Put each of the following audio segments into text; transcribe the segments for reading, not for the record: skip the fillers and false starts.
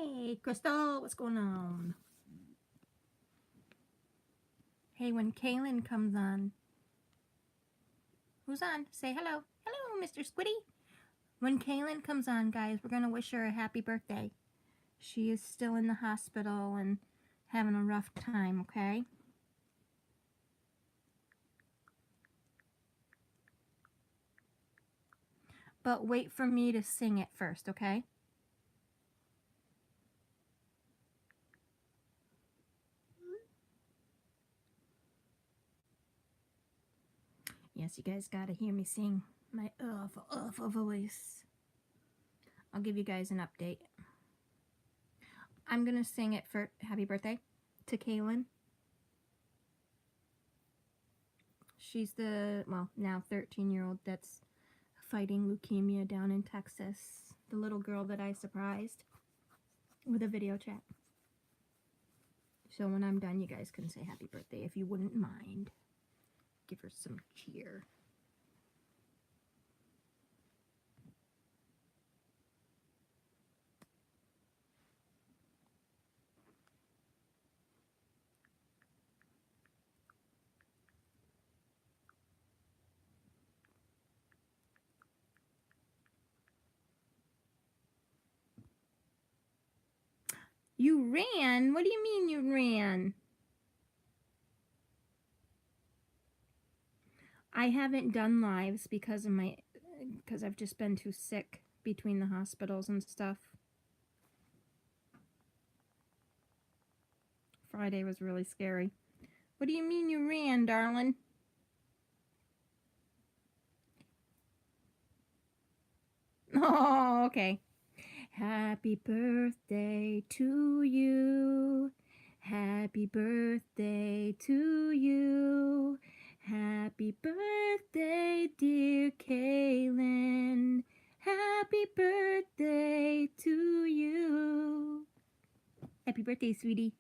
Hey, Crystal, what's going on? Hey, when Kaylin comes on, who's on? Say hello. Hello, Mr. Squiddy. When Kaylin comes on, guys, we're going to wish her a happy birthday. She is still in the hospital and having a rough time, okay? But wait for me to sing it first, okay? Yes, you guys got to hear me sing my awful voice. I'll give you guys an update. I'm going to sing it for happy birthday to Kaylin. She's the, well, now 13-year-old that's fighting leukemia down in Texas. The little girl that I surprised with a video chat. So when I'm done, you guys can say happy birthday if you wouldn't mind. Give her some cheer. You ran? What do you mean you ran? I haven't done lives because I've just been too sick between the hospitals and stuff. Friday was really scary. What do you mean you ran, darling? Oh, okay. Happy birthday to you. Happy birthday to you. Happy birthday, dear Kaylin. Happy birthday to you. Happy birthday, sweetie.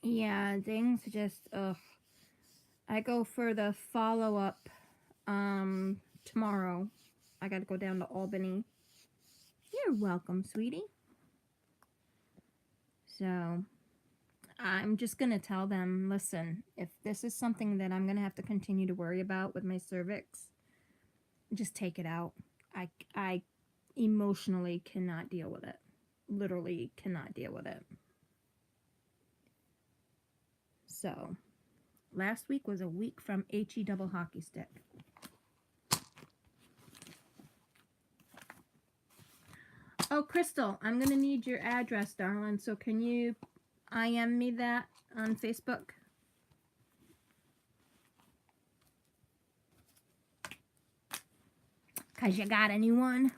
Yeah, things just, ugh. I go for the follow-up tomorrow. I gotta go down to Albany. You're welcome, sweetie. So, I'm just gonna tell them, listen, if this is something that I'm gonna have to continue to worry about with my cervix, just take it out. I emotionally cannot deal with it. Literally cannot deal with it. So, last week was a week from HE double hockey stick. Oh, Crystal, I'm going to need your address, darling. So can you IM me that on Facebook? Because you got a new one.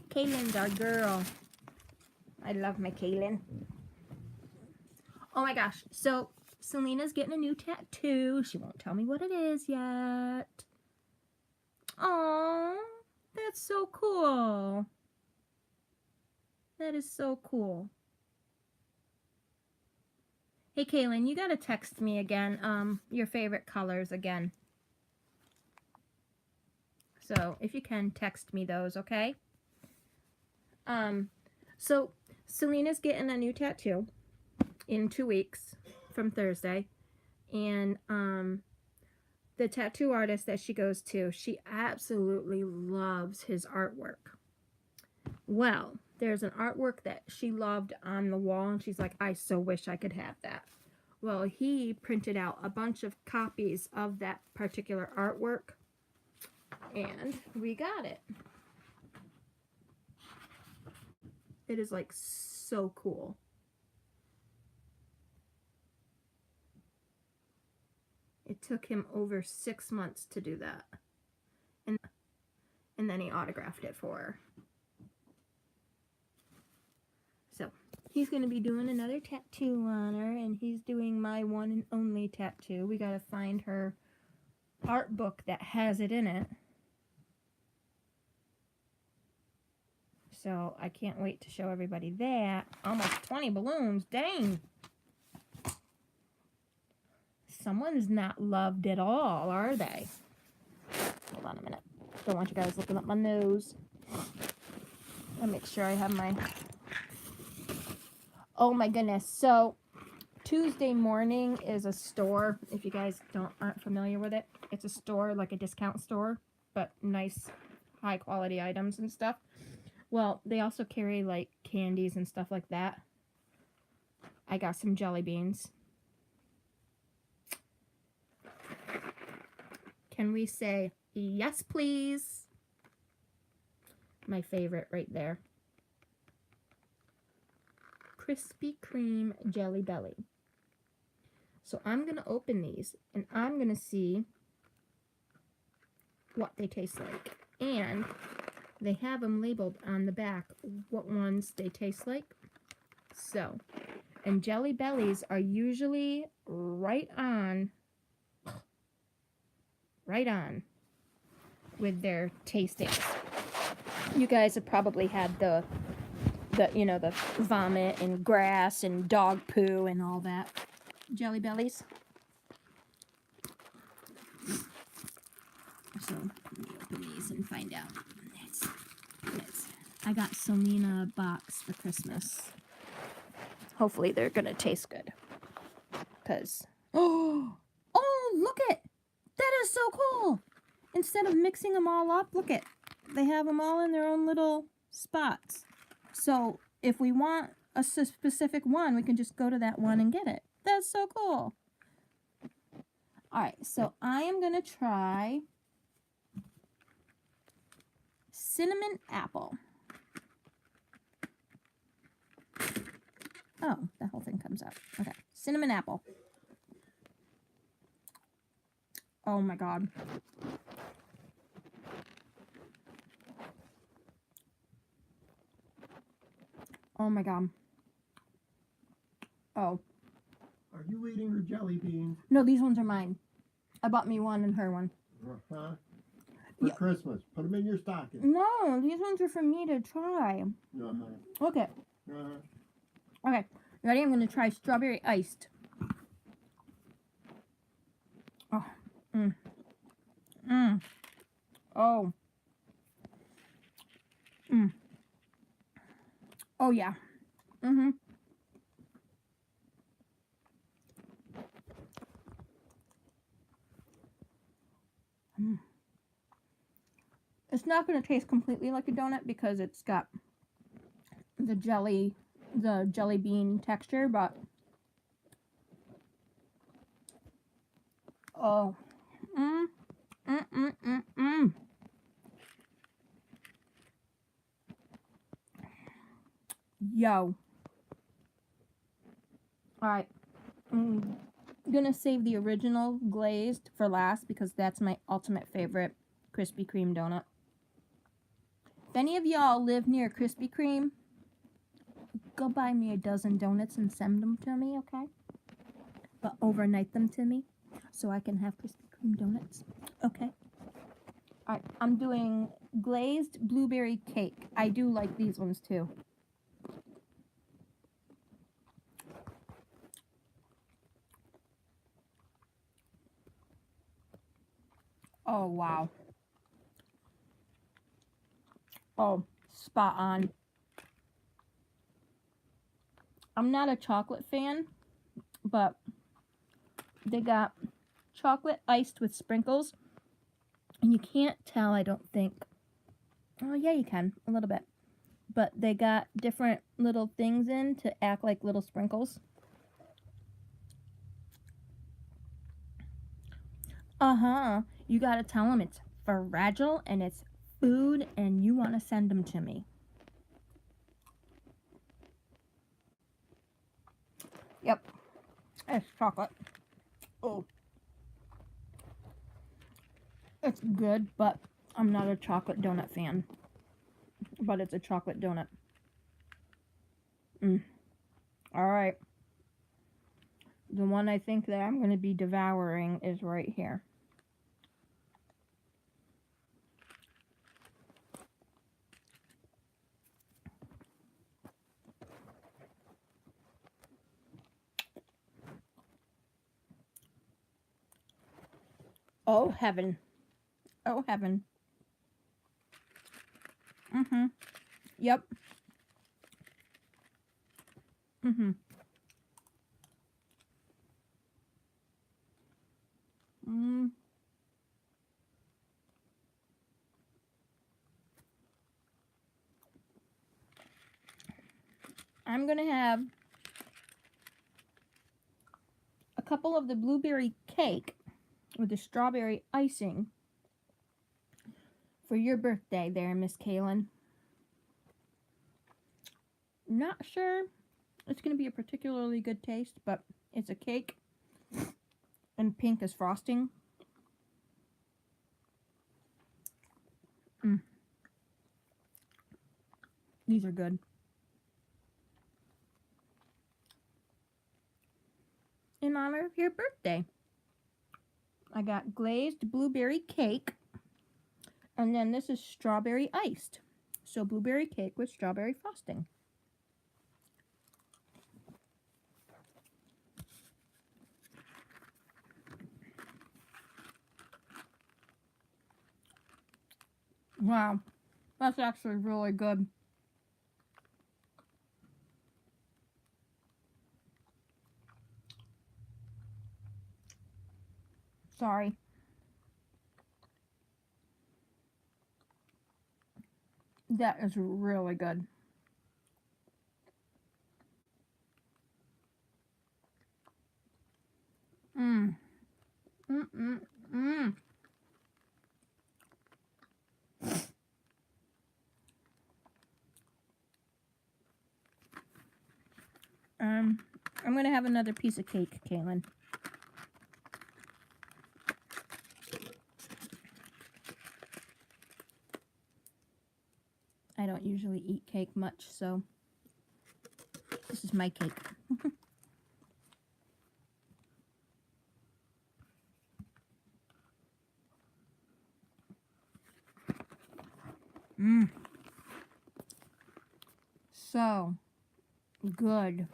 Kaylin's our girl. I love my Kaylin. Oh my gosh. So Selena's getting a new tattoo. She won't tell me what it is yet. Oh, that's so cool. That is so cool. Hey, Kaylin, you gotta text me again, your favorite colors again. So if you can, text me those, okay? So Selena's getting a new tattoo in 2 weeks from Thursday. And the tattoo artist that she goes to, she absolutely loves his artwork. Well, there's an artwork that she loved on the wall, and she's like, I so wish I could have that. Well, he printed out a bunch of copies of that particular artwork, and we got it. It is like so cool. It took him over 6 months to do that. And then he autographed it for her. So he's going to be doing another tattoo on her, and he's doing my one and only tattoo. We got to find her art book that has it in it. So I can't wait to show everybody that. Almost 20 balloons. Dang. Someone's not loved at all, are they? Hold on a minute. Don't want you guys looking up my nose. I'll make sure I have my... Oh my goodness. So Tuesday morning is a store. If you guys aren't familiar with it, it's a store, like a discount store, but nice, high quality items and stuff. Well, they also carry like candies and stuff like that. I got some jelly beans. Can we say yes, please? My favorite right there. Krispy Kreme Jelly Belly. So I'm going to open these and I'm going to see what they taste like. And they have them labeled on the back what ones they taste like. So, and Jelly Bellies are usually right on with their tastings. You guys have probably had the vomit and grass and dog poo and all that. Jelly Bellies. So let me open these and find out. I got Selena a box for Christmas. Hopefully they're gonna taste good. Cause oh look it! That is so cool! Instead of mixing them all up, look it. They have them all in their own little spots. So if we want a specific one, we can just go to that one and get it. That's so cool. Alright, so I am gonna try cinnamon apple. Oh, the whole thing comes out. Okay, cinnamon apple. Oh my god. Oh my god. Oh. Are you eating her jelly beans? No, these ones are mine. I bought me one and her one. Uh-huh. For Christmas. Put them in your stocking. No, these ones are for me to try. Uh-huh. Okay. Uh-huh. Okay. Ready? I'm going to try strawberry iced. Oh. Mm. Mm. Oh. Mm. Oh, yeah. Mm-hmm. Mm. It's not going to taste completely like a donut because it's got the jelly bean texture, but oh. Yo. Alright. I'm gonna save the original glazed for last because that's my ultimate favorite Krispy Kreme donut. If any of y'all live near Krispy Kreme, go buy me a dozen donuts and send them to me, okay? But overnight them to me so I can have Krispy Kreme donuts, okay? Alright, I'm doing glazed blueberry cake. I do like these ones too. Oh, wow. Oh, spot on. I'm not a chocolate fan, but they got chocolate iced with sprinkles. And you can't tell, I don't think. Oh, yeah, you can. A little bit. But they got different little things in to act like little sprinkles. Uh-huh. You gotta tell them it's fragile and it's food and you want to send them to me. Yep. It's chocolate. Oh. It's good, but I'm not a chocolate donut fan. But it's a chocolate donut. Alright. The one I think that I'm going to be devouring is right here. Oh, heaven. Oh, heaven. Mm-hmm. Yep. Mm-hmm. Mm. I'm going to have a couple of the blueberry cake with the strawberry icing for your birthday there, Miss Kaylin. Not sure it's going to be a particularly good taste, but it's a cake and pink is frosting. Mm. These are good. In honor of your birthday, I got glazed blueberry cake, and then this is strawberry iced. So blueberry cake with strawberry frosting. Wow, that's actually really good. Sorry. That is really good. Mmm. Mmm. I'm gonna have another piece of cake, Kaylin. I don't usually eat cake much, so this is my cake. Mmm. So good.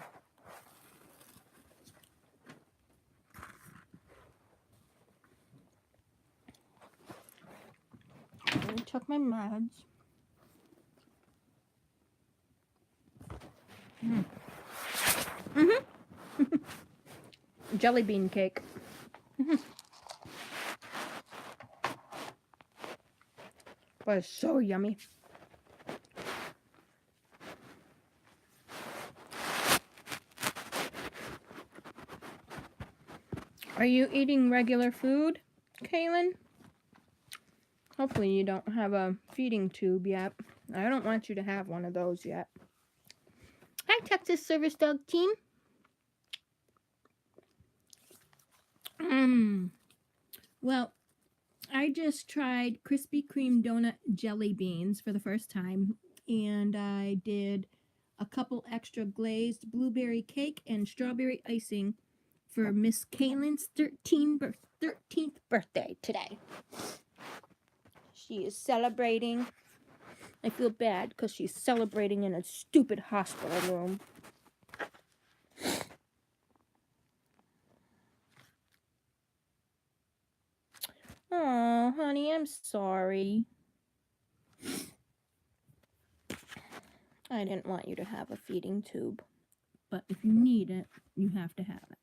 I took my meds. Mm. Jelly bean cake. But it's so yummy. Are you eating regular food, Kaylin? Hopefully you don't have a feeding tube yet. I don't want you to have one of those yet. Hi, Texas Service Dog Team. Well, I just tried Krispy Kreme donut jelly beans for the first time, and I did a couple extra glazed blueberry cake and strawberry icing for Miss Kaylin's 13th birthday today. She is celebrating. I feel bad because she's celebrating in a stupid hospital room. Oh, honey, I'm sorry. I didn't want you to have a feeding tube, but if you need it, you have to have it.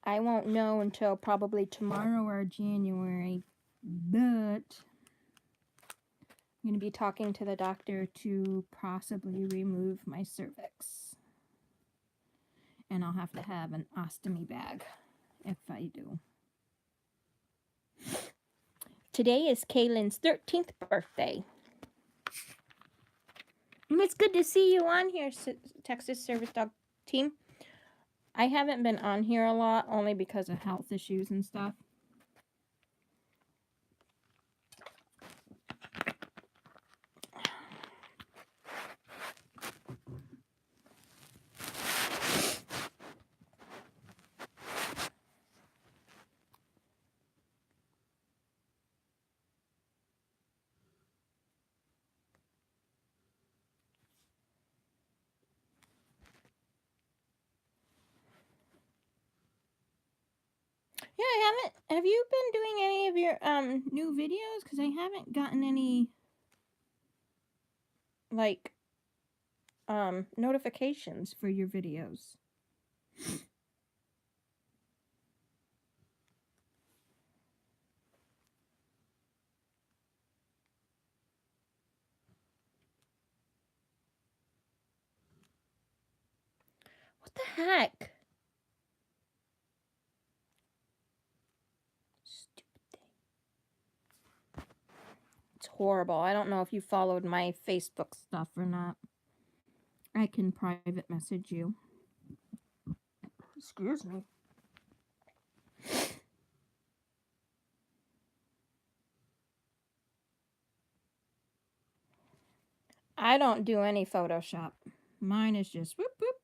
I won't know until probably tomorrow or January, but I'm going to be talking to the doctor to possibly remove my cervix. And I'll have to have an ostomy bag if I do. Today is Kaylin's 13th birthday. And it's good to see you on here, Texas Service Dog Team. I haven't been on here a lot, only because of health issues and stuff. Have you been doing any of your new videos? Because I haven't gotten any like notifications for your videos. What the heck? Stupid thing. It's horrible. I don't know if you followed my Facebook stuff or not. I can private message you. Excuse me. I don't do any Photoshop. Mine is just whoop whoop.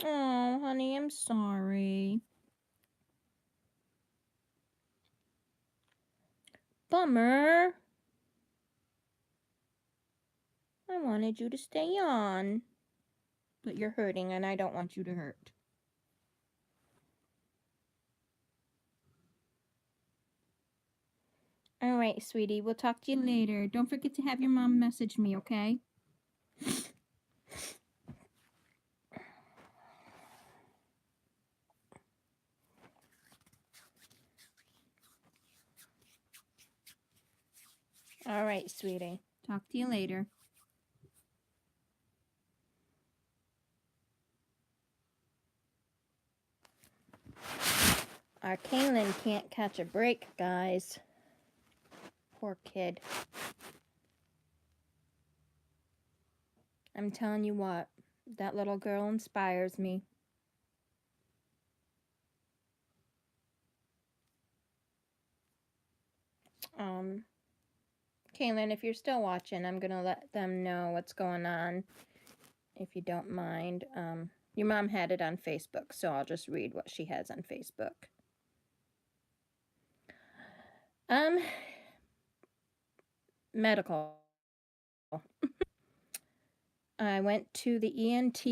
Oh, honey, I'm sorry. Bummer. I wanted you to stay on. But you're hurting and I don't want you to hurt. All right, sweetie. We'll talk to you later. Don't forget to have your mom message me, okay? All right, sweetie. Talk to you later. Our Kaylin can't catch a break, guys. Poor kid. I'm telling you what, that little girl inspires me. Kaylin, if you're still watching, I'm gonna let them know what's going on, if you don't mind. Your mom had it on Facebook, so I'll just read what she has on Facebook. Medical. I went to the ENT,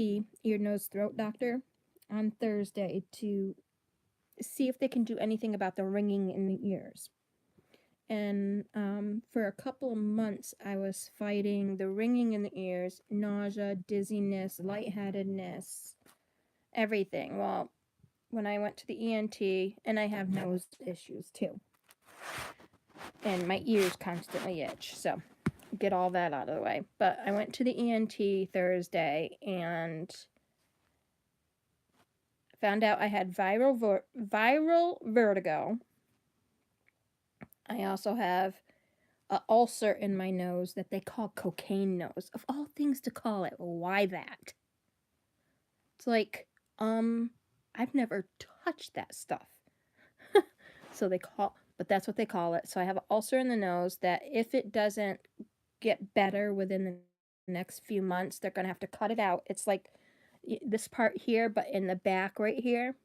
ear, nose, throat doctor on Thursday to see if they can do anything about the ringing in the ears. And for a couple of months, I was fighting the ringing in the ears, nausea, dizziness, lightheadedness, everything. Well, when I went to the ENT, and I have nose issues too, and my ears constantly itch, so get all that out of the way. But I went to the ENT Thursday and found out I had viral vertigo. I also have an ulcer in my nose that they call cocaine nose. Of all things to call it, why that? It's like, I've never touched that stuff. So but that's what they call it. So I have an ulcer in the nose that if it doesn't get better within the next few months, they're going to have to cut it out. It's like this part here, but in the back right here.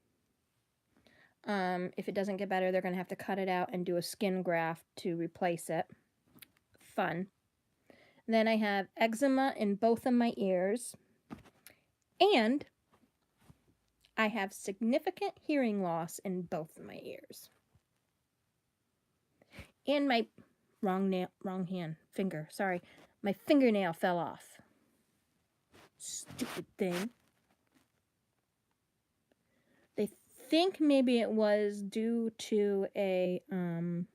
If it doesn't get better, they're going to have to cut it out and do a skin graft to replace it. Fun. Then I have eczema in both of my ears. And I have significant hearing loss in both of my ears. And my finger, sorry. My fingernail fell off. Stupid thing. They think maybe it was due to a, oh,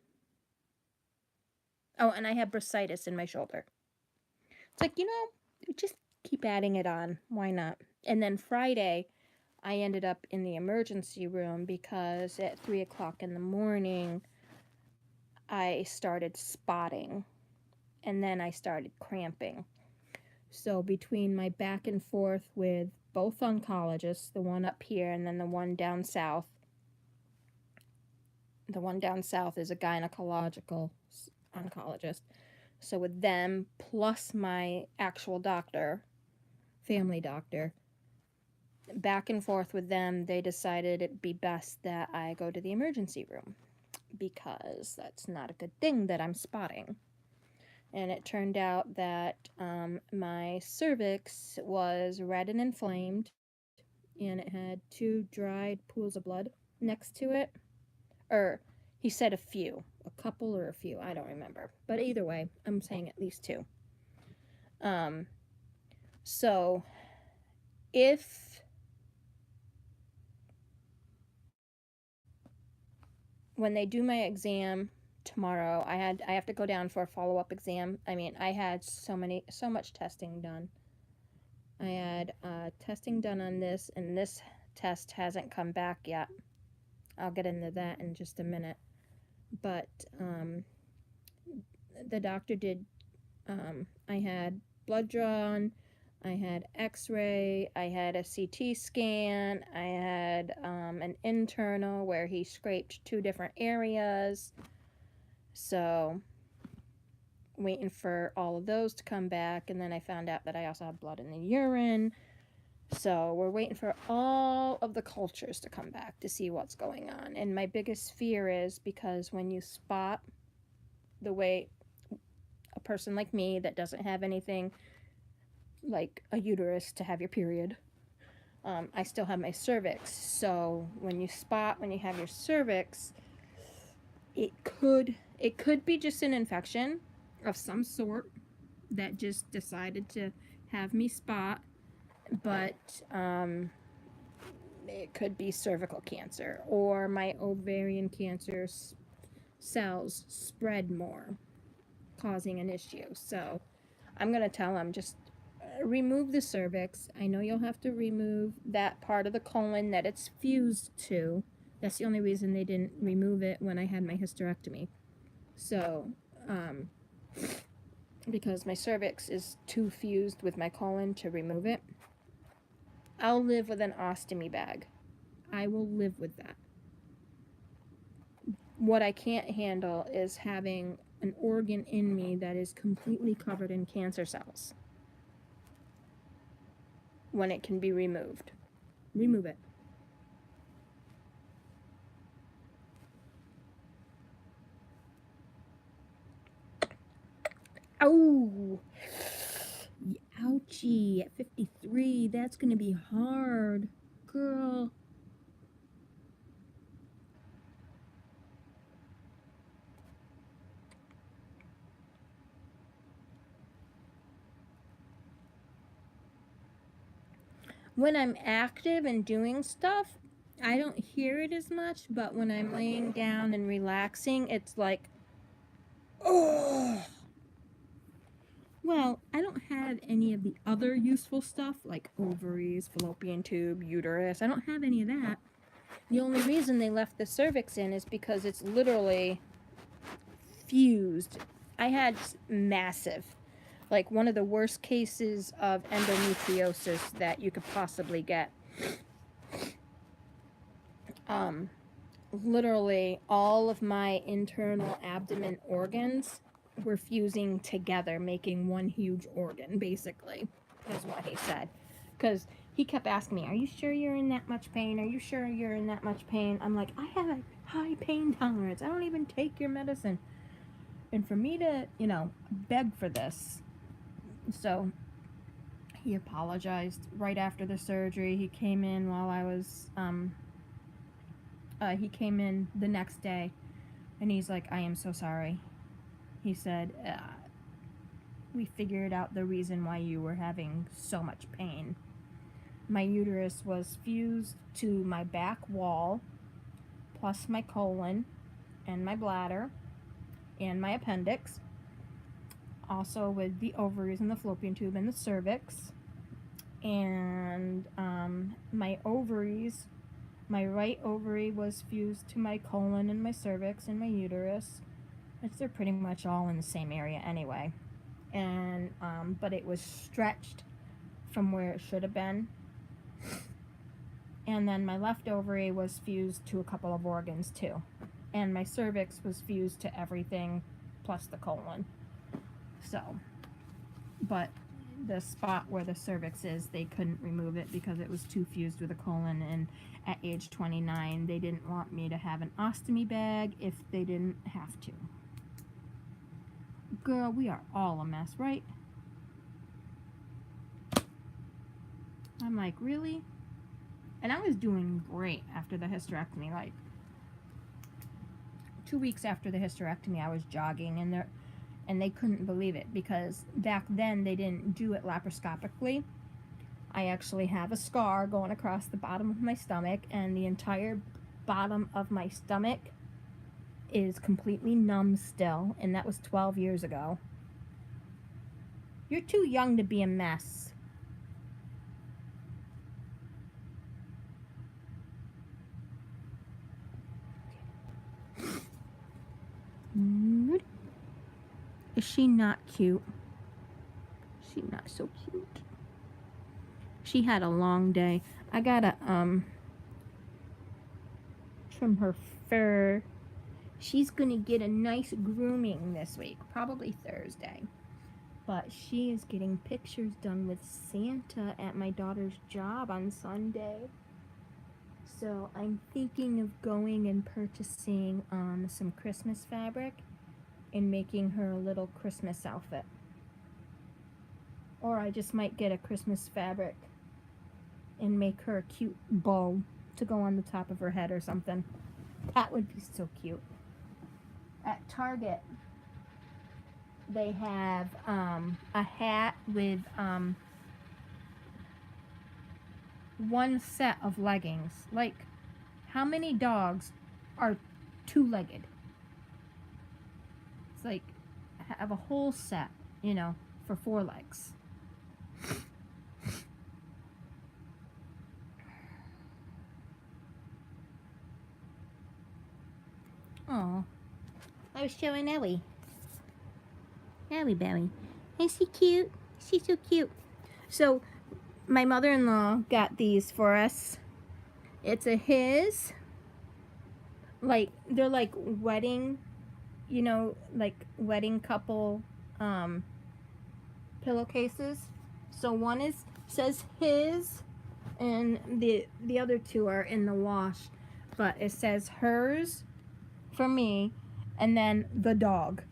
and I have bursitis in my shoulder. It's like, just keep adding it on. Why not? And then Friday, I ended up in the emergency room because at 3 o'clock in the morning, I started spotting. And then I started cramping. So between my back and forth with both oncologists, the one up here and then the one down south, the one down south is a gynecological oncologist. So with them, plus my actual doctor, family doctor, back and forth with them, they decided it'd be best that I go to the emergency room because that's not a good thing that I'm spotting. And it turned out that my cervix was red and inflamed, and it had 2 dried pools of blood next to it. Or he said a couple or a few, I don't remember. But either way, I'm saying at least 2. So if when they do my exam tomorrow, I have to go down for a follow-up exam. I mean, I had so much testing done. I had testing done on this, and this test hasn't come back yet. I'll get into that in just a minute. But the doctor did, I had blood drawn, I had x-ray, I had a CT scan, I had an internal where he scraped 2 different areas. So waiting for all of those to come back, and then I found out that I also have blood in the urine. So we're waiting for all of the cultures to come back to see what's going on. And my biggest fear is because when you spot the way a person like me that doesn't have anything like a uterus to have your period, I still have my cervix. So when you have your cervix, it could be just an infection of some sort that just decided to have me spot, but it could be cervical cancer, or my ovarian cancer cells spread more, causing an issue. So I'm going to tell them, just remove the cervix. I know you'll have to remove that part of the colon that it's fused to. That's the only reason they didn't remove it when I had my hysterectomy. So, because my cervix is too fused with my colon to remove it, I'll live with an ostomy bag. I will live with that. What I can't handle is having an organ in me that is completely covered in cancer cells when it can be removed. Remove it. Oh, ouchie, at 53, that's gonna be hard, girl. When I'm active and doing stuff, I don't hear it as much, but when I'm laying down and relaxing, it's like, oh. Well, I don't have any of the other useful stuff like ovaries, fallopian tube, uterus. I don't have any of that. The only reason they left the cervix in is because it's literally fused. I had massive, like one of the worst cases of endometriosis that you could possibly get. Literally all of my internal abdomen organs were fusing together, making one huge organ, basically, is what he said. Because he kept asking me, are you sure you're in that much pain? Are you sure you're in that much pain? I'm like, I have a high pain tolerance. I don't even take your medicine. And for me to, beg for this. So he apologized right after the surgery. He came in while I was, he came in the next day, and he's like, I am so sorry. He said, we figured out the reason why you were having so much pain. My uterus was fused to my back wall, plus my colon, and my bladder, and my appendix. Also with the ovaries and the fallopian tube and the cervix. And my ovaries, my right ovary was fused to my colon and my cervix and my uterus. They're pretty much all in the same area anyway. And but it was stretched from where it should have been. And then my left ovary was fused to a couple of organs too. And my cervix was fused to everything plus the colon. So, but the spot where the cervix is, they couldn't remove it because it was too fused with the colon, and at age 29 they didn't want me to have an ostomy bag if they didn't have to. Girl, we are all a mess, right? I'm like, really? And I was doing great after the hysterectomy. Like 2 weeks after the hysterectomy, I was jogging, and they couldn't believe it because back then they didn't do it laparoscopically. I actually have a scar going across the bottom of my stomach, and the entire bottom of my stomach is completely numb still, and that was 12 years ago. You're too young to be a mess. Is she not cute? She not so cute. She had a long day. I gotta trim her fur. She's gonna get a nice grooming this week, probably Thursday. But she is getting pictures done with Santa at my daughter's job on Sunday. So I'm thinking of going and purchasing some Christmas fabric and making her a little Christmas outfit. Or I just might get a Christmas fabric and make her a cute bow to go on the top of her head or something. That would be so cute. At Target, they have a hat with one set of leggings. Like, how many dogs are two-legged? It's like, have a whole set, you know, for 4 legs. Oh, I was showing Ellie. Ellie Belly. Is she cute? She's so cute. So, my mother-in-law got these for us. It's a his. Like, they're like wedding, you know, like wedding couple pillowcases. So one says his, and the other 2 are in the wash. But it says hers for me, and then the dog.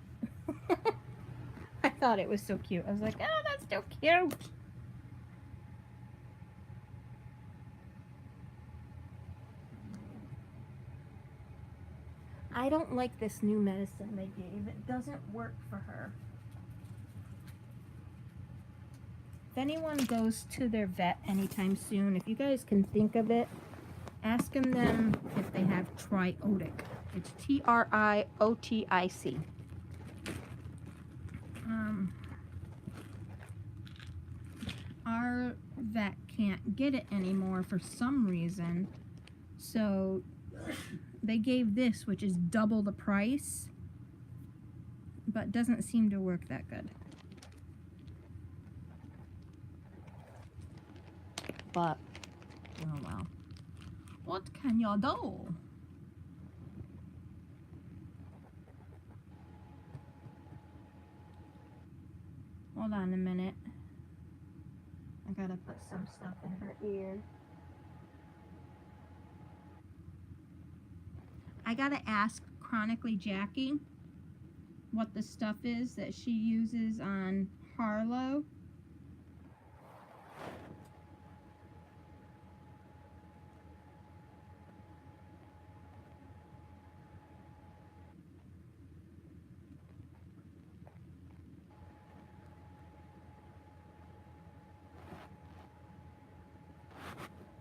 I thought it was so cute. I was like, oh, that's so cute. I don't like this new medicine they gave. It doesn't work for her. If anyone goes to their vet anytime soon, if you guys can think of it, ask them if they have Triotic. It's Triotic. Our vet can't get it anymore for some reason, so they gave this, which is double the price, but doesn't seem to work that good. But, oh well. What can you do? Hold on a minute. I gotta put some stuff in her ear. I gotta ask Chronically Jackie what the stuff is that she uses on Harlow.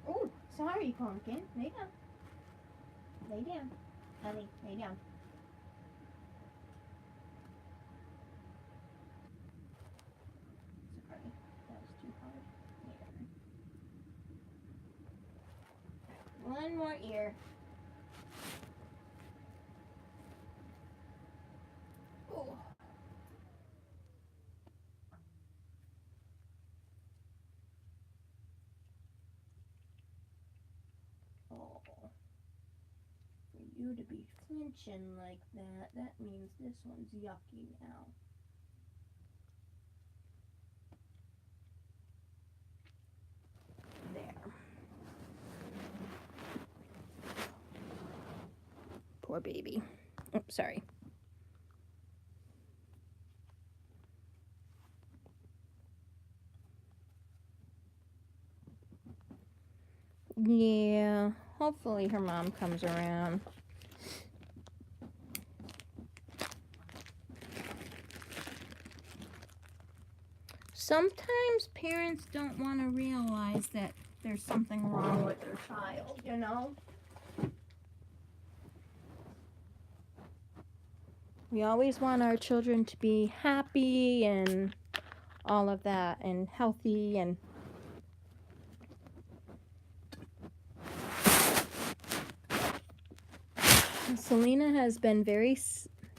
Oh, sorry, Pumpkin. Lay down. Lay down. Honey, lay down. Sorry, that was too hard. There. One more ear. Oh. Oh. For you to be flinching like that, that means this one's yucky now. There. Poor baby. Oh, sorry. Yeah, hopefully her mom comes around. Sometimes parents don't want to realize that there's something wrong with their child, you know? We always want our children to be happy and all of that and healthy and Selena has been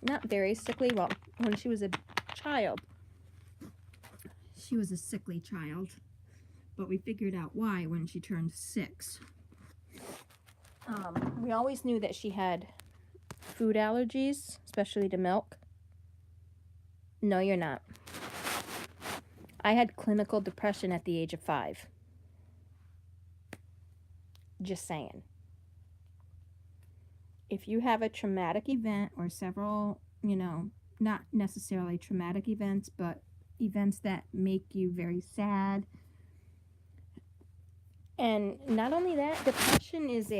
not very sickly. Well, when she was a child, she was a sickly child. But we figured out why when she turned 6. We always knew that she had food allergies, especially to milk. No, you're not. I had clinical depression at the age of 5. Just saying. If you have a traumatic event or several, not necessarily traumatic events, but events that make you very sad. And not only that, depression is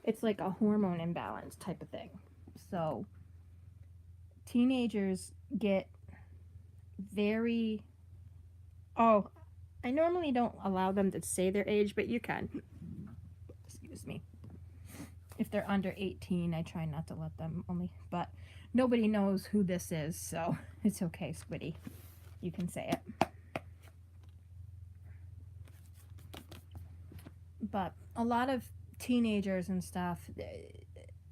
it's like a hormone imbalance type of thing. So teenagers get very, oh, I normally don't allow them to say their age, but you can. Excuse me. If they're under 18, I try not to let them but nobody knows who this is, so it's okay, Squiddy. You can say it. But a lot of teenagers and stuff,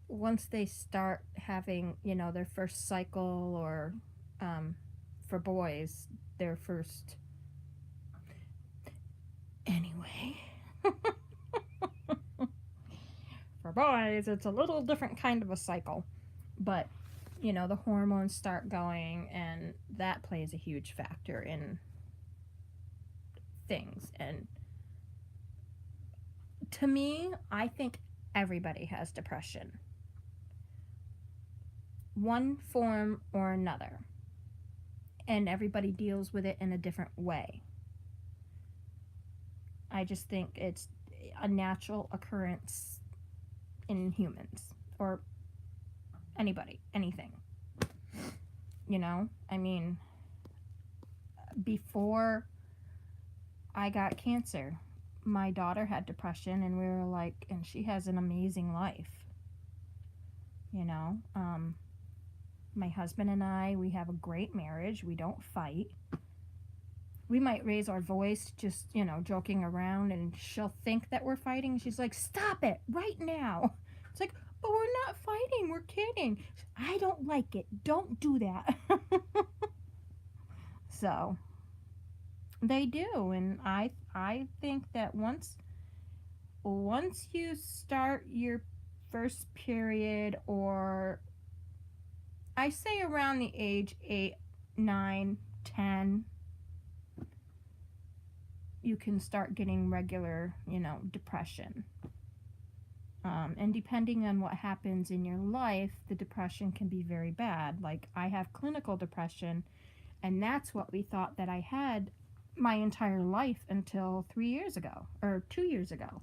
once they start having, their first cycle or for boys, their first... Anyway. For boys, it's a little different kind of a cycle. But, the hormones start going, and that plays a huge factor in things. And to me, I think everybody has depression. One form or another. And everybody deals with it in a different way. I just think it's a natural occurrence in humans or anybody, anything. I mean, before I got cancer, my daughter had depression, and we were like, and she has an amazing life. My husband and I, we have a great marriage. We don't fight. We might raise our voice just, joking around, and she'll think that we're fighting. She's like, stop it right now. It's like, but we're not fighting. We're kidding. I don't like it. Don't do that. So they do. And I think that once you start your first period, or I say around the age 8, 9, 10, you can start getting regular, depression. And depending on what happens in your life, the depression can be very bad. Like, I have clinical depression, and that's what we thought that I had my entire life until 3 years ago, or 2 years ago.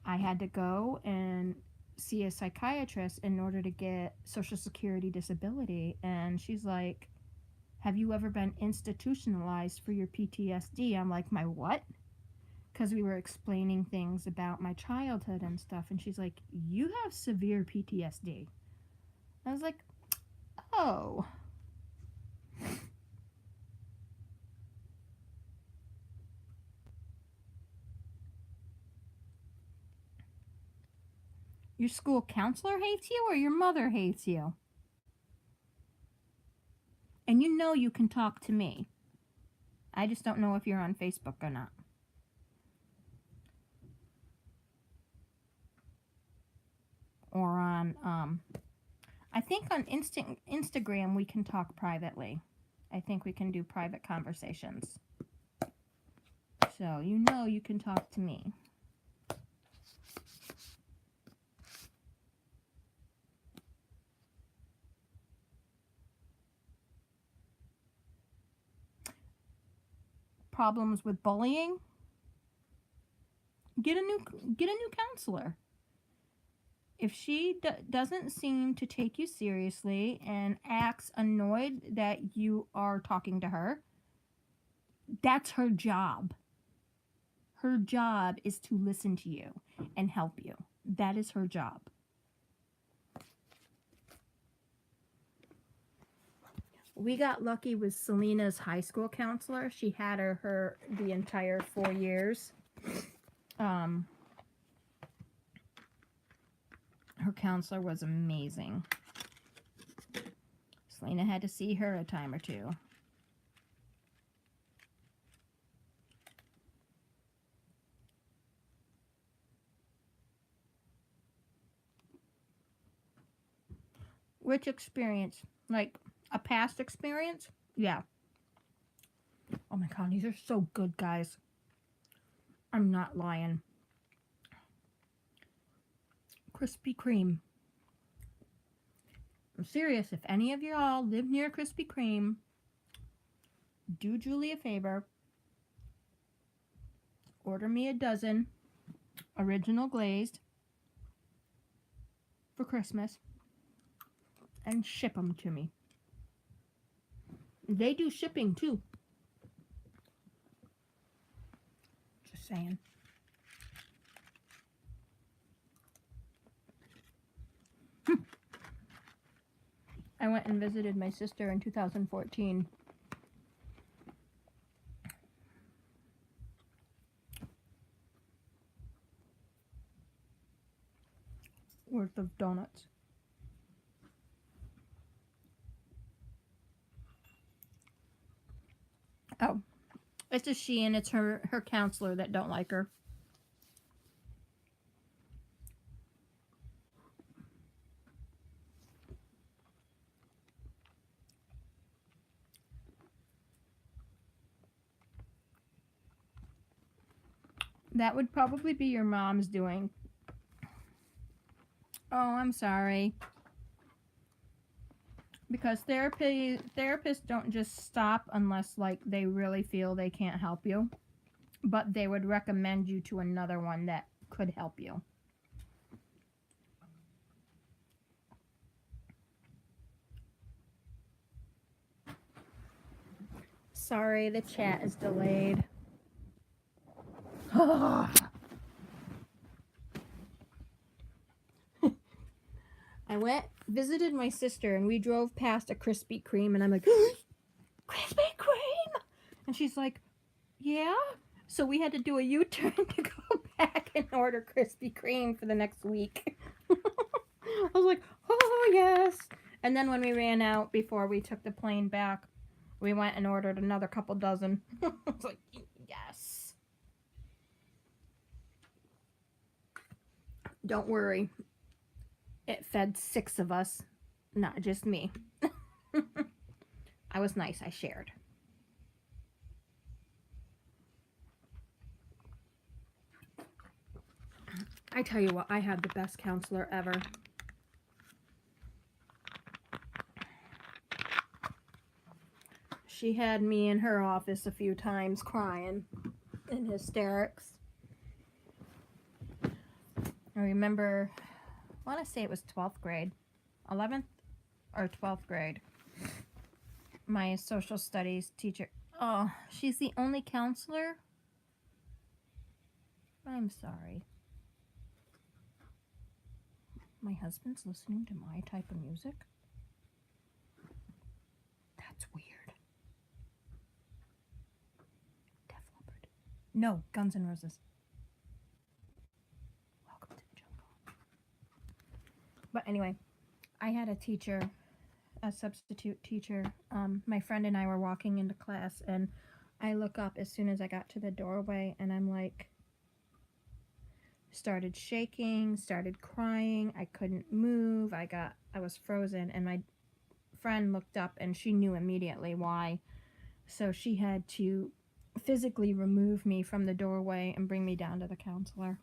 I had to go and see a psychiatrist in order to get Social Security disability, and she's like, have you ever been institutionalized for your PTSD? I'm like, my what? Because we were explaining things about my childhood and stuff, and she's like, you have severe PTSD. I was like, oh. Your school counselor hates you, or your mother hates you? And you can talk to me. I just don't know if you're on Facebook or not. Or on, I think on Instagram we can talk privately. I think we can do private conversations. So you can talk to me. Problems with bullying? Get a new counselor. If she doesn't seem to take you seriously and acts annoyed that you are talking to her, that's her job. Her job is to listen to you and help you. That is her job. We got lucky with Selena's high school counselor. She had her the entire 4 years. Her counselor was amazing. Selena had to see her a time or two. Which experience? Like a past experience? Yeah. Oh my god, these are so good, guys. I'm not lying. Krispy Kreme. I'm serious. If any of y'all live near Krispy Kreme, do Julie a favor. Order me a dozen original glazed for Christmas and ship them to me. They do shipping too. Just saying. I went and visited my sister in 2014. Worth of donuts. Oh, it's a she, and it's her counselor that don't like her. That would probably be your mom's doing. Oh, I'm sorry. Because therapists don't just stop unless, like, they really feel they can't help you. But they would recommend you to another one that could help you. Sorry, the chat is delayed. I visited my sister, and we drove past a Krispy Kreme, and I'm like, Krispy Kreme! And she's like, yeah? So we had to do a U-turn to go back and order Krispy Kreme for the next week. I was like, oh, yes. And then when we ran out before we took the plane back, we went and ordered another couple dozen. I was like, yes. Don't worry. It fed 6 of us, not just me. I was nice. I shared. I tell you what, I had the best counselor ever. She had me in her office a few times crying in hysterics. I remember, I want to say it was 12th grade, 11th or 12th grade. My social studies teacher, oh, she's the only counselor? I'm sorry. My husband's listening to my type of music? That's weird. Def Leppard. No, Guns N' Roses. Welcome to the jungle. But anyway, I had a teacher, a substitute teacher. My friend and I were walking into class, and I look up as soon as I got to the doorway, and I'm like, started shaking, started crying. I couldn't move. I was frozen, and my friend looked up, and she knew immediately why. So she had to physically remove me from the doorway and bring me down to the counselor.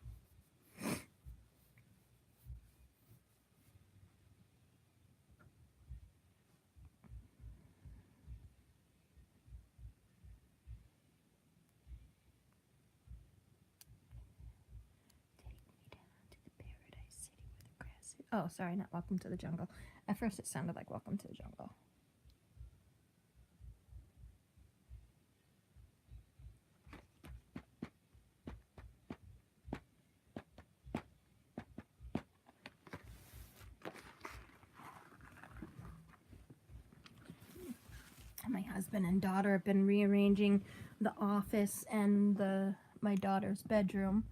Oh, sorry, not Welcome to the Jungle. At first it sounded like Welcome to the Jungle. My husband and daughter have been rearranging the office and my daughter's bedroom.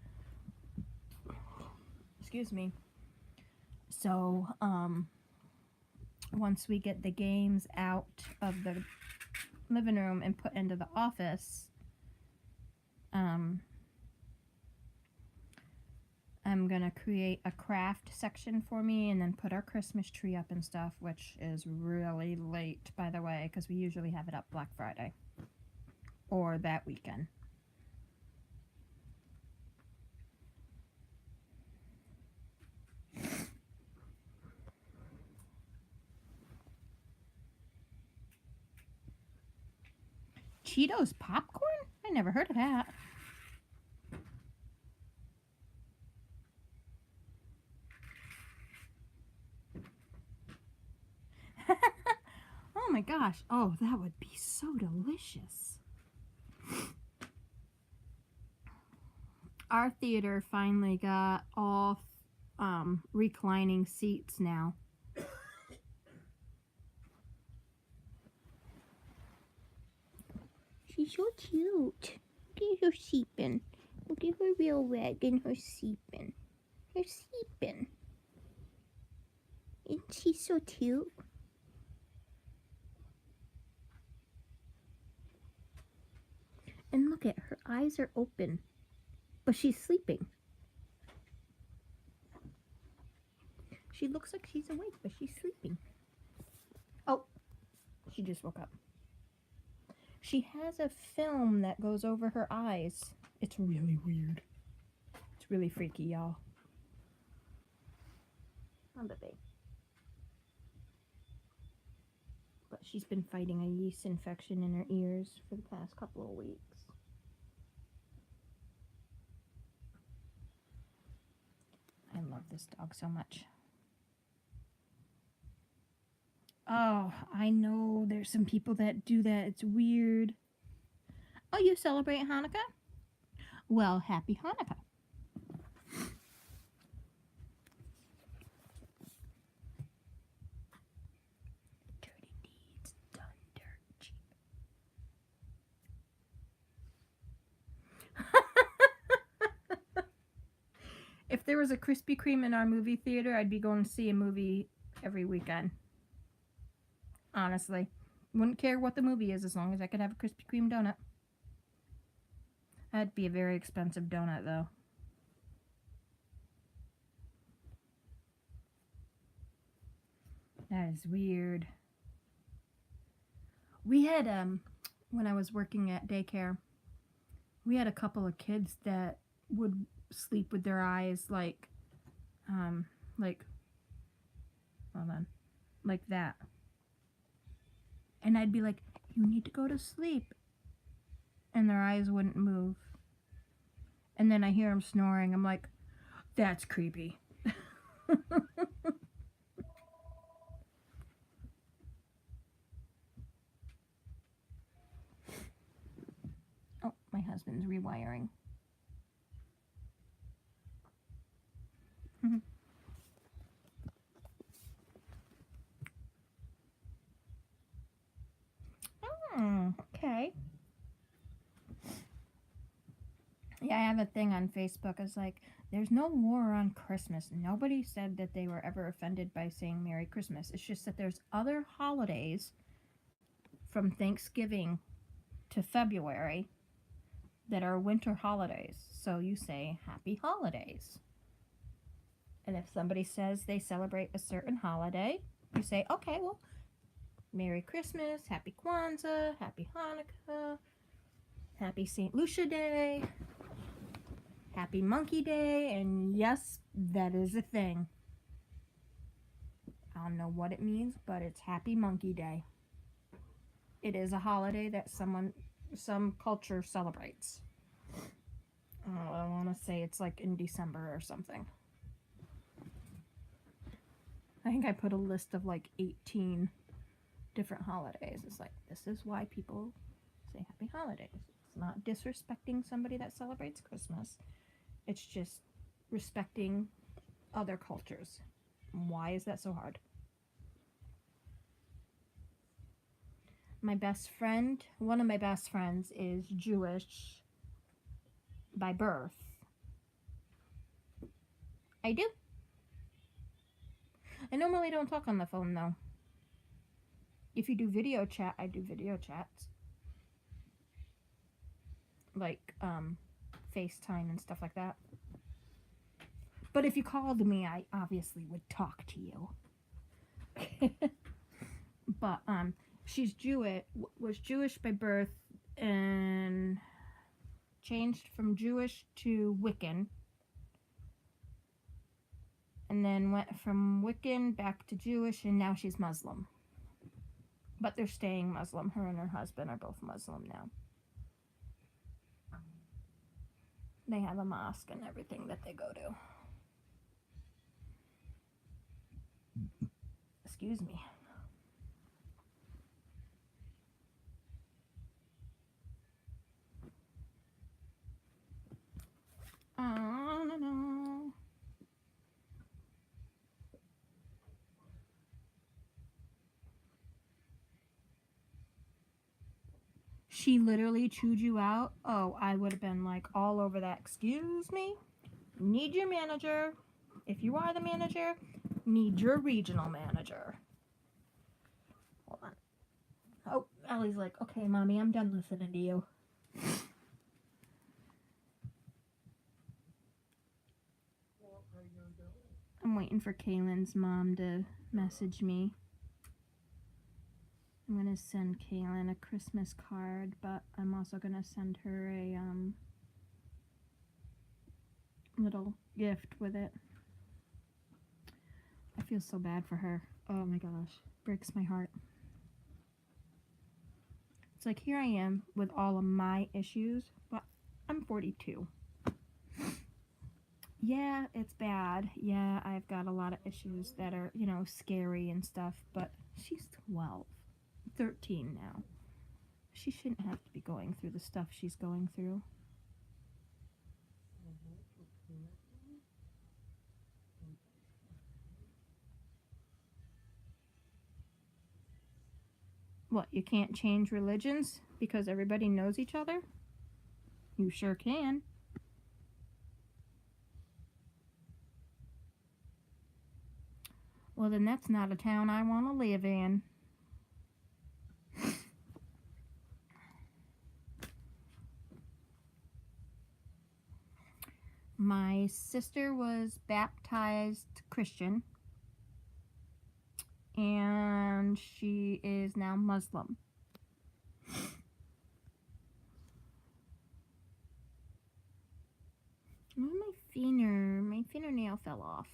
Excuse me. So, once we get the games out of the living room and put into the office, I'm gonna create a craft section for me and then put our Christmas tree up and stuff, which is really late, by the way, because we usually have it up Black Friday or that weekend. Cheetos popcorn? I never heard of that. Oh my gosh. Oh, that would be so delicious. Our theater finally got all reclining seats now. She's so cute. Look at her sleeping. Look at her real rag and her sleeping. Her sleeping. Isn't she so cute? And look at her eyes are open, but she's sleeping. She looks like she's awake, but she's sleeping. Oh, she just woke up. She has a film that goes over her eyes. It's really weird. It's really freaky, y'all. Oh, baby. But she's been fighting a yeast infection in her ears for the past couple of weeks. I love this dog so much. Oh, I know there's some people that do that. It's weird. Oh, you celebrate Hanukkah? Well, happy Hanukkah. Dirty deeds done dirt cheap. If there was a Krispy Kreme in our movie theater, I'd be going to see a movie every weekend. Honestly. Wouldn't care what the movie is as long as I could have a Krispy Kreme donut. That'd be a very expensive donut, though. That is weird. We had, when I was working at daycare, we had a couple of kids that would sleep with their eyes like hold on, like that. And I'd be like, you need to go to sleep. And their eyes wouldn't move. And then I hear them snoring. I'm like, that's creepy. Oh, my husband's rewiring. Okay. Yeah, I have a thing on Facebook. It's like, there's no war on Christmas. Nobody said that they were ever offended by saying Merry Christmas. It's just that there's other holidays from Thanksgiving to February that are winter holidays. So you say Happy Holidays. And if somebody says they celebrate a certain holiday, you say, okay, well, Merry Christmas, Happy Kwanzaa, Happy Hanukkah, Happy St. Lucia Day, Happy Monkey Day, and yes, that is a thing. I don't know what it means, but it's Happy Monkey Day. It is a holiday that some culture celebrates. I want to say it's like in December or something. I think I put a list of like 18 different holidays. It's like, this is why people say happy holidays. It's not disrespecting somebody that celebrates Christmas. It's just respecting other cultures. Why is that so hard? My best friend, one of my best friends, is Jewish by birth. I do. I normally don't talk on the phone though. If you do video chat, I do video chats. Like FaceTime and stuff like that. But if you called me, I obviously would talk to you. But she's Jewish, was Jewish by birth, and changed from Jewish to Wiccan, and then went from Wiccan back to Jewish, and now she's Muslim. But they're staying Muslim. Her and her husband are both Muslim now. They have a mosque and everything that they go to. Excuse me. No. She literally chewed you out. Oh, I would have been like all over that. Excuse me? Need your manager. If you are the manager, need your regional manager. Hold on. Oh, Ellie's like, okay, Mommy, I'm done listening to you. I'm waiting for Kaylin's mom to message me. I'm going to send Kaylin a Christmas card, but I'm also going to send her a little gift with it. I feel so bad for her. Oh my gosh. Breaks my heart. It's like, here I am with all of my issues, but I'm 42. Yeah, it's bad. Yeah, I've got a lot of issues that are, you know, scary and stuff, but she's 12, 13 now. She shouldn't have to be going through the stuff she's going through. What, you can't change religions because everybody knows each other? You sure can. Well, then that's not a town I want to live in. My sister was baptized Christian, and she is now Muslim. Oh, my fingernail fell off.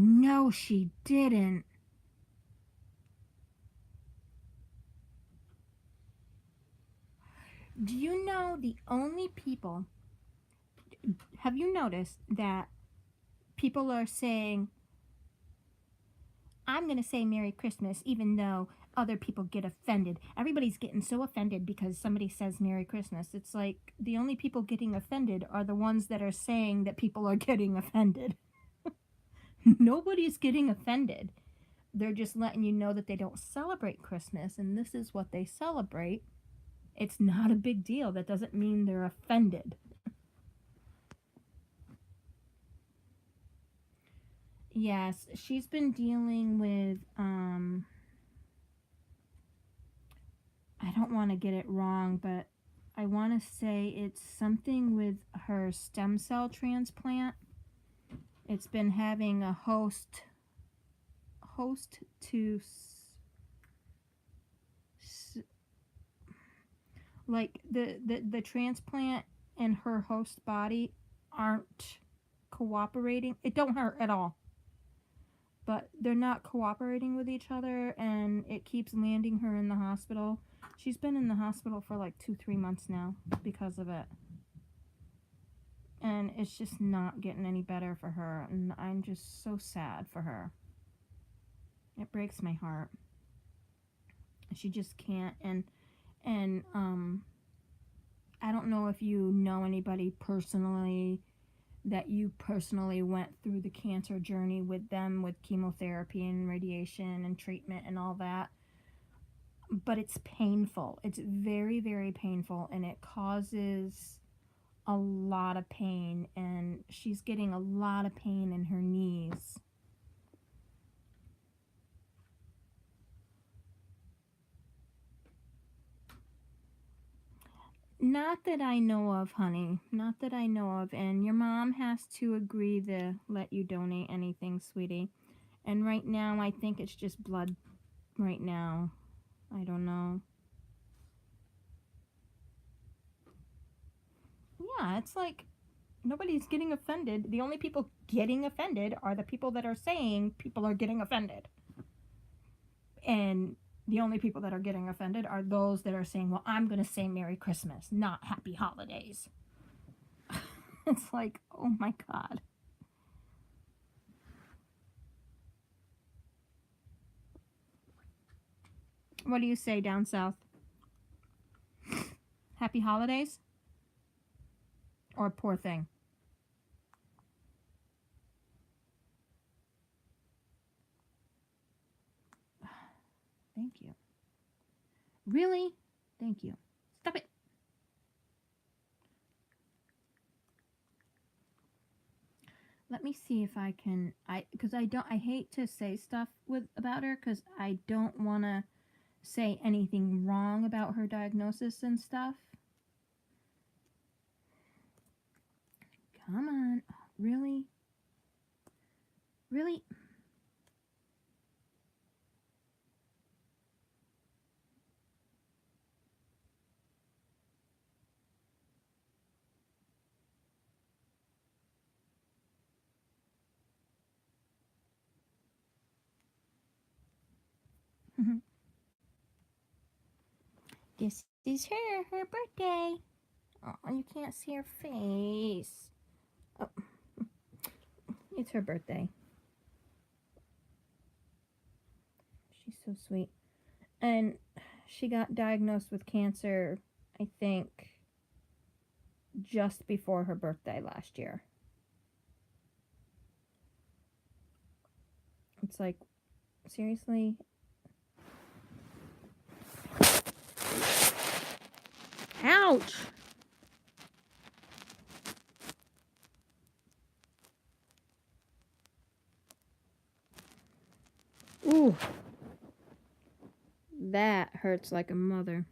No, she didn't. Do you know the only people, have you noticed that people are saying, I'm going to say Merry Christmas, even though other people get offended. Everybody's getting so offended because somebody says Merry Christmas. It's like the only people getting offended are the ones that are saying that people are getting offended. Nobody's getting offended. They're just letting you know that they don't celebrate Christmas, and this is what they celebrate. It's not a big deal. That doesn't mean they're offended. Yes, she's been dealing with, I don't want to get it wrong, but I want to say it's something with her stem cell transplant. It's been having a host to, like the transplant and her host body aren't cooperating. It don't hurt at all. but they're not cooperating with each other, and it keeps landing her in the hospital. She's been in the hospital for like 2-3 months now because of it. And it's just not getting any better for her, and I'm just so sad for her. It breaks my heart. She just can't, and I don't know if you know anybody personally that you personally went through the cancer journey with them, with chemotherapy and radiation and treatment and all that. But it's painful. It's very, very painful, and it causes a lot of pain, and she's getting a lot of pain in her knees. Not that I know of, honey. Not that I know of. And your mom has to agree to let you donate anything, sweetie. And right now, I think it's just blood right now. I don't know. Yeah, it's like nobody's getting offended. The only people getting offended are the people that are saying people are getting offended. And the only people that are getting offended are those that are saying, well, I'm going to say Merry Christmas, not Happy Holidays. It's like, oh my God. What do you say down south? Happy Holidays? Or poor thing? Thank you. Really? Thank you. Stop it. Let me see if I can, because I hate to say stuff about her, because I don't want to say anything wrong about her diagnosis and stuff. Come on. Really? Really? This is her birthday. Oh, you can't see her face. Oh, it's her birthday. She's so sweet. And she got diagnosed with cancer, I think, just before her birthday last year. It's like, seriously? Ouch! Ooh. That hurts like a mother.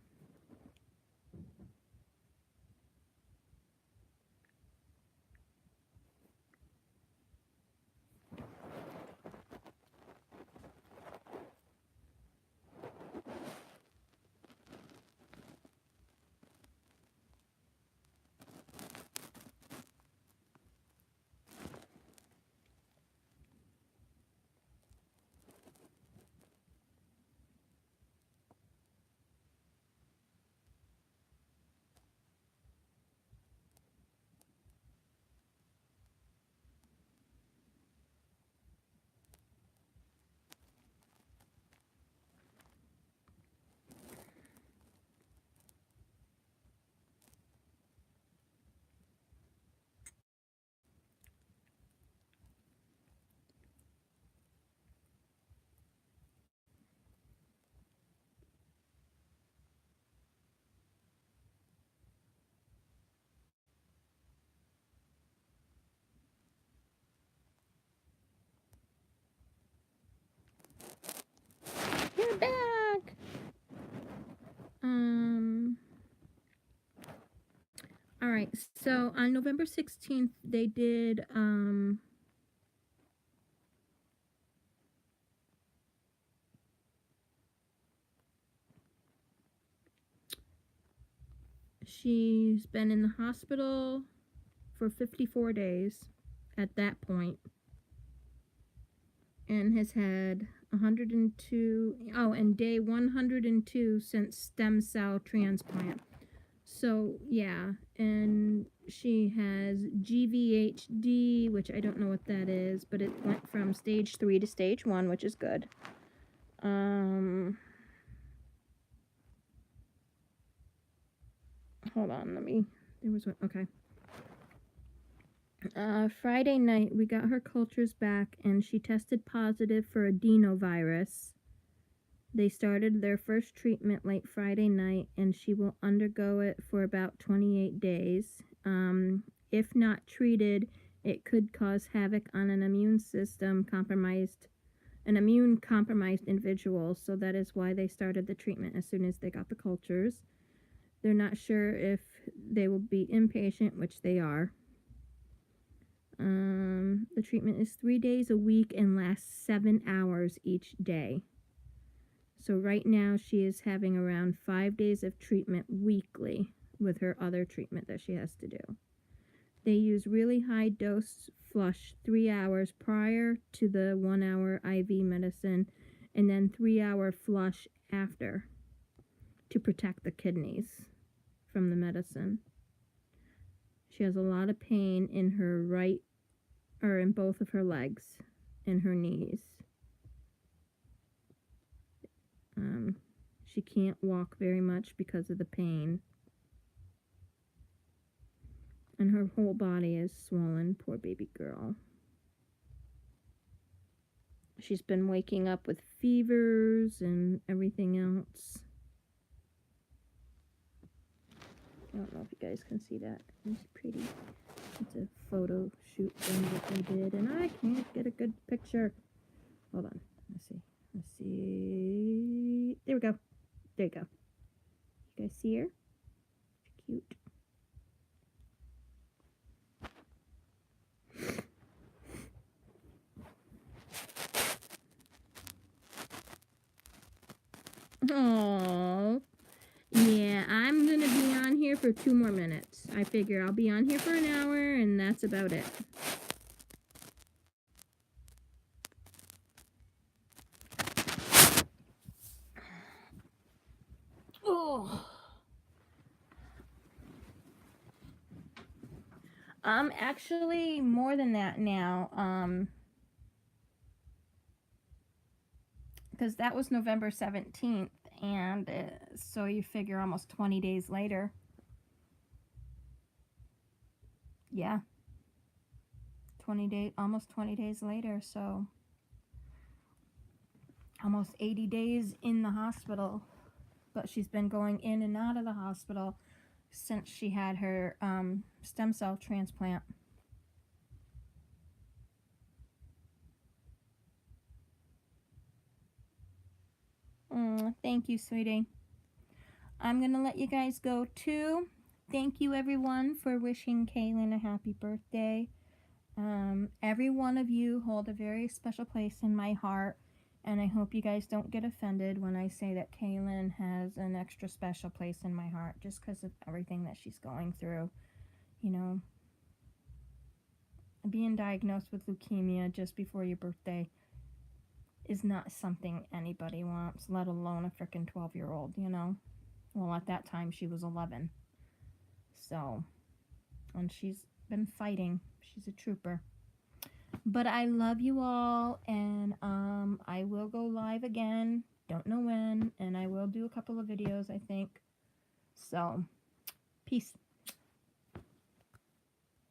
You're back! Alright, so on November 16th, they did, she's been in the hospital for 54 days at that point. and has had 102, and day 102 since stem cell transplant. So yeah, and she has GVHD, which I don't know what that is, but it went from stage 3 to stage 1, which is good. Hold on, there was one, okay. Friday night, we got her cultures back, and she tested positive for adenovirus. They started their first treatment late Friday night, and she will undergo it for about 28 days. If not treated, it could cause havoc on an immune compromised individual. So that is why they started the treatment as soon as they got the cultures. They're not sure if they will be inpatient, which they are. The treatment is 3 days a week and lasts 7 hours each day. So right now she is having around 5 days of treatment weekly with her other treatment that she has to do. They use really high dose flush 3 hours prior to the 1 hour IV medicine, and then 3 hour flush after to protect the kidneys from the medicine. She has a lot of pain in her in both of her legs and her knees. She can't walk very much because of the pain. And her whole body is swollen, poor baby girl. She's been waking up with fevers and everything else. I don't know if you guys can see that. It's pretty. It's a photo shoot thing that they did, and I can't get a good picture. Hold on. Let's see. There we go. There you go. You guys see her? She's cute. Oh, yeah, I'm gonna be on here for 2 more minutes. I figure I'll be on here for an hour, and that's about it. Oh. Actually more than that now. Because that was November 17th, and so you figure almost 20 days later. Yeah. Almost 20 days later, so almost 80 days in the hospital. But she's been going in and out of the hospital since she had her stem cell transplant. Thank you, sweetie. I'm going to let you guys go too. Thank you, everyone, for wishing Kaylin a happy birthday. Every one of you hold a very special place in my heart, and I hope you guys don't get offended when I say that Kaylin has an extra special place in my heart just because of everything that she's going through. You know, being diagnosed with leukemia just before your birthday is not something anybody wants, let alone a frickin' 12-year-old, you know? Well, at that time, she was 11. So, and she's been fighting. She's a trooper. But I love you all, and I will go live again. Don't know when, and I will do a couple of videos, I think. So, peace.